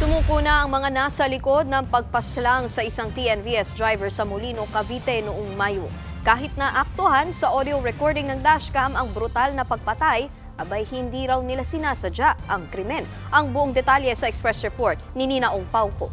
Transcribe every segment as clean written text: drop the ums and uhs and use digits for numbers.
Sumuko na ang mga nasa likod ng pagpaslang sa isang TNVS driver sa Molino, Cavite noong Mayo. Kahit na aktuhan sa audio recording ng dashcam ang brutal na pagpatay, abay hindi raw nila sinasadya ang krimen. Ang buong detalye sa Express Report ni Nina Ong Pauco.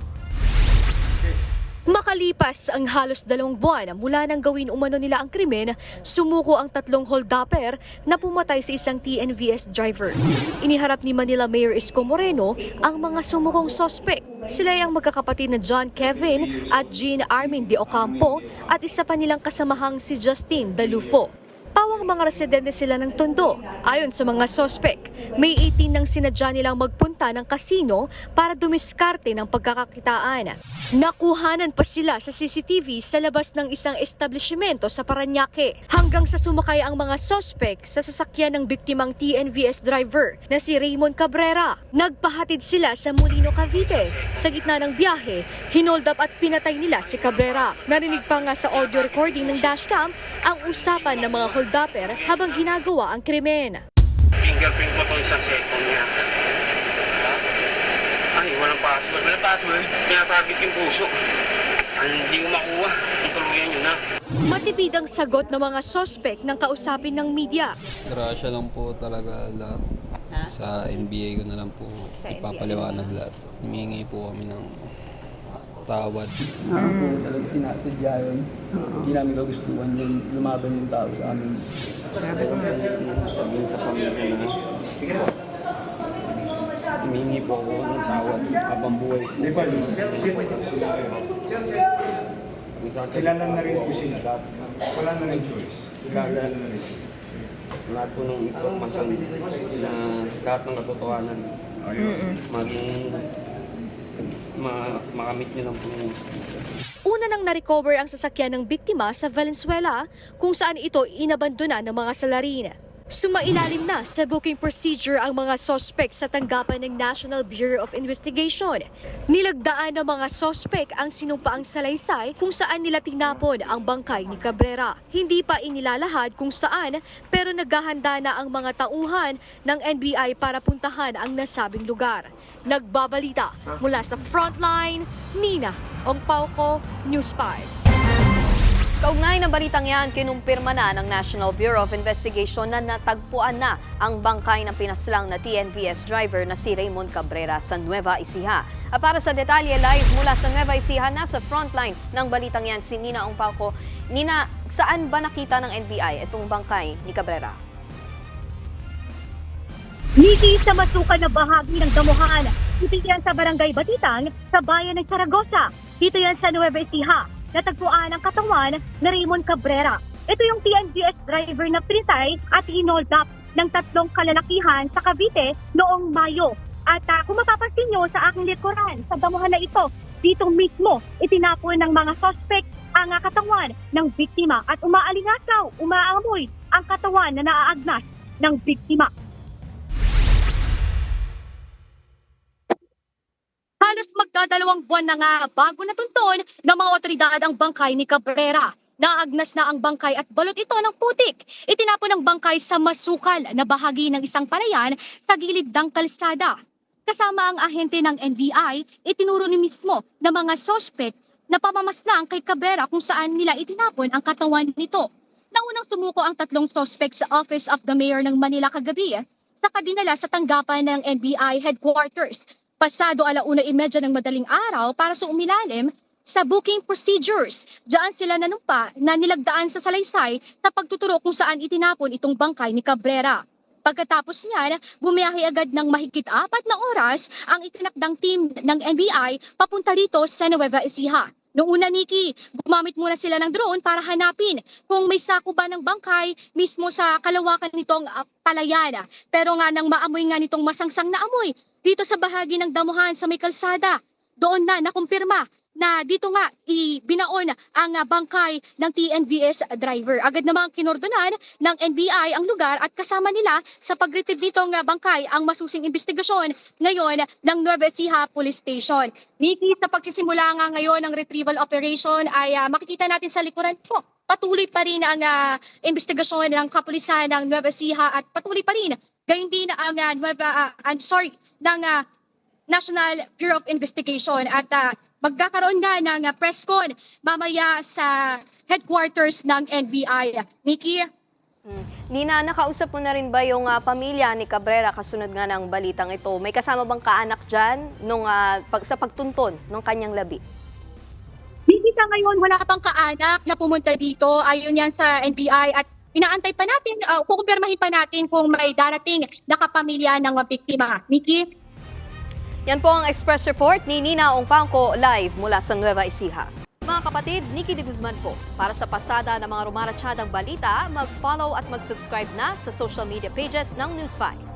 Makalipas ang halos 2 buwan mula nang gawin umano nila ang krimen, sumuko ang 3 holdupper na pumatay sa isang TNVS driver. Iniharap ni Manila Mayor Isko Moreno ang mga sumukong sospek. Sila ay ang magkakapatid na John Kevin at Jean Armin de Ocampo at isa pa nilang kasamahang si Justin Dalufo. Pawang mga residente sila ng Tondo. Ayon sa mga sospek, may 18 nang sinadya nilang magpunta ng kasino para dumiskarte ng pagkakakitaan. Nakuhanan pa sila sa CCTV sa labas ng isang establishmento sa Parañaque hanggang sa sumakay ang mga sospek sa sasakyan ng biktimang TNVS driver na si Raymond Cabrera. Nagpahatid sila sa Molino, Cavite. Sa gitna ng biyahe, hinold up at pinatay nila si Cabrera. Narinig pa nga sa audio recording ng dashcam ang usapan ng mga holdupper habang ginagawa ang krimen. Fingerprint mo itong isang cellphone niya. Ay, walang password. Walang password. Pinatarget yung puso. Hindi ko makuha. Tuluyan yun na. Matipid ang sagot ng mga sospek ng kausapin ng media. Grasya lang po talaga lahat. Sa NBA ko na lang po ipapaliwanag lahat. Humingi po kami ng tawad. Talaga sinasadya yun. Hindi namin kagustuhan yun. Lumaban yung tao sa amin. Sabihin sa pamilya na humingi po ako ng tawad habang buhay ko. Di ba, sila lang na rin po sila. Wala na rin choice. Wala na rin. Lahat po ng impormasyon na lahat ng katotohanan. Maging makamit nyo lang po yung Una nang na-recover ang sasakyan ng biktima sa Valenzuela kung saan ito inabandona ng mga salarin. Sumailalim na sa booking procedure ang mga sospek sa tanggapan ng National Bureau of Investigation. Nilagdaan ng mga sospek ang sinumpaang salaysay kung saan nila tinapon ang bangkay ni Cabrera. Hindi pa inilalahad kung saan pero naghahanda na ang mga tauhan ng NBI para puntahan ang nasabing lugar. Nagbabalita mula sa Frontline, Nina Ong Pauco, News 5. Kaugnay ng balitang yan, kinumpirma na ng National Bureau of Investigation na natagpuan na ang bangkay ng pinaslang na TNVS driver na si Raymond Cabrera sa Nueva Ecija. At para sa detalye live mula sa Nueva Ecija, nasa frontline ng balitang yan si Nina Ong Pauco. Nina, saan ba nakita ng NBI itong bangkay ni Cabrera? Niki sa masukan na bahagi ng damuhan. Ito yan sa Barangay Batitang sa bayan ng Saragossa. Dito yan sa Nueva Ecija. Natagpuan ang katawan na Raymond Cabrera. Ito yung TNVS driver na pinatay at hinold up ng 3 kalalakihan sa Cavite noong Mayo. At kung mapapansin nyo sa aking likuran, sa damuhan na ito, dito mismo itinapon ng mga suspect ang katawan ng biktima at umaalingasaw, umaamoy ang katawan na naaagnas ng biktima. Halos magdadalawang buwan na nga bago natunton ng mga otoridad ang bangkay ni Cabrera. Naagnas na ang bangkay at balot ito ng putik. Itinapon ang bangkay sa masukal na bahagi ng isang palayan sa gilid ng kalsada. Kasama ang ahente ng NBI, itinuro ni mismo ng mga sospek na pamamaslang kay Cabrera kung saan nila itinapon ang katawan nito. Naunang sumuko ang 3 sospek sa Office of the Mayor ng Manila kagabi sa kadinala sa tanggapan ng NBI headquarters. Pasado 1:30 ng madaling araw para sa umilalim sa booking procedures. Diyan sila nanumpa na nilagdaan sa salaysay sa pagtuturo kung saan itinapon itong bangkay ni Cabrera. Pagkatapos niyan, bumiyahe agad ng mahigit 4 na oras ang itinakdang team ng NBI papunta rito sa Nueva Ecija. Noong una, Nikki, gumamit muna sila ng drone para hanapin kung may sako ba ng bangkay mismo sa kalawakan nitong palayan. Pero nga nang maamoy nga nitong masangsang na amoy dito sa bahagi ng damuhan sa may kalsada, doon na nakumpirma na dito nga ibinaon ang bangkay ng TNVS driver. Agad namang kinordonan ng NBI ang lugar at kasama nila sa pag-retrieve nitong bangkay ang masusing investigasyon ngayon ng Nueva Ecija Police Station. Nikki, sa pagsisimula nga ngayon ng retrieval operation ay makikita natin sa likuran po. Patuloy pa rin ang investigasyon ng kapulisan ng Nueva Ecija at patuloy pa rin gayon din ang ng National Bureau of Investigation at magkakaroon nga ng press con mamaya sa headquarters ng NBI. Nikki? Nina, nakausap mo na rin ba yung pamilya ni Cabrera kasunod nga ng balitang ito? May kasama bang kaanak dyan sa pagtunton ng kanyang labi? Nikki, sa ngayon wala pang kaanak na pumunta dito ayon yan sa NBI at inaantay pa natin, kukumpirmahin pa natin kung may darating na kapamilya ng biktima. Nikki? Yan po ang Express Report ni Nina Ongpangco live mula sa Nueva Ecija. Mga kapatid, Nikki de Guzman po. Para sa pasada ng mga rumaratsyadang balita, mag-follow at mag-subscribe na sa social media pages ng News 5.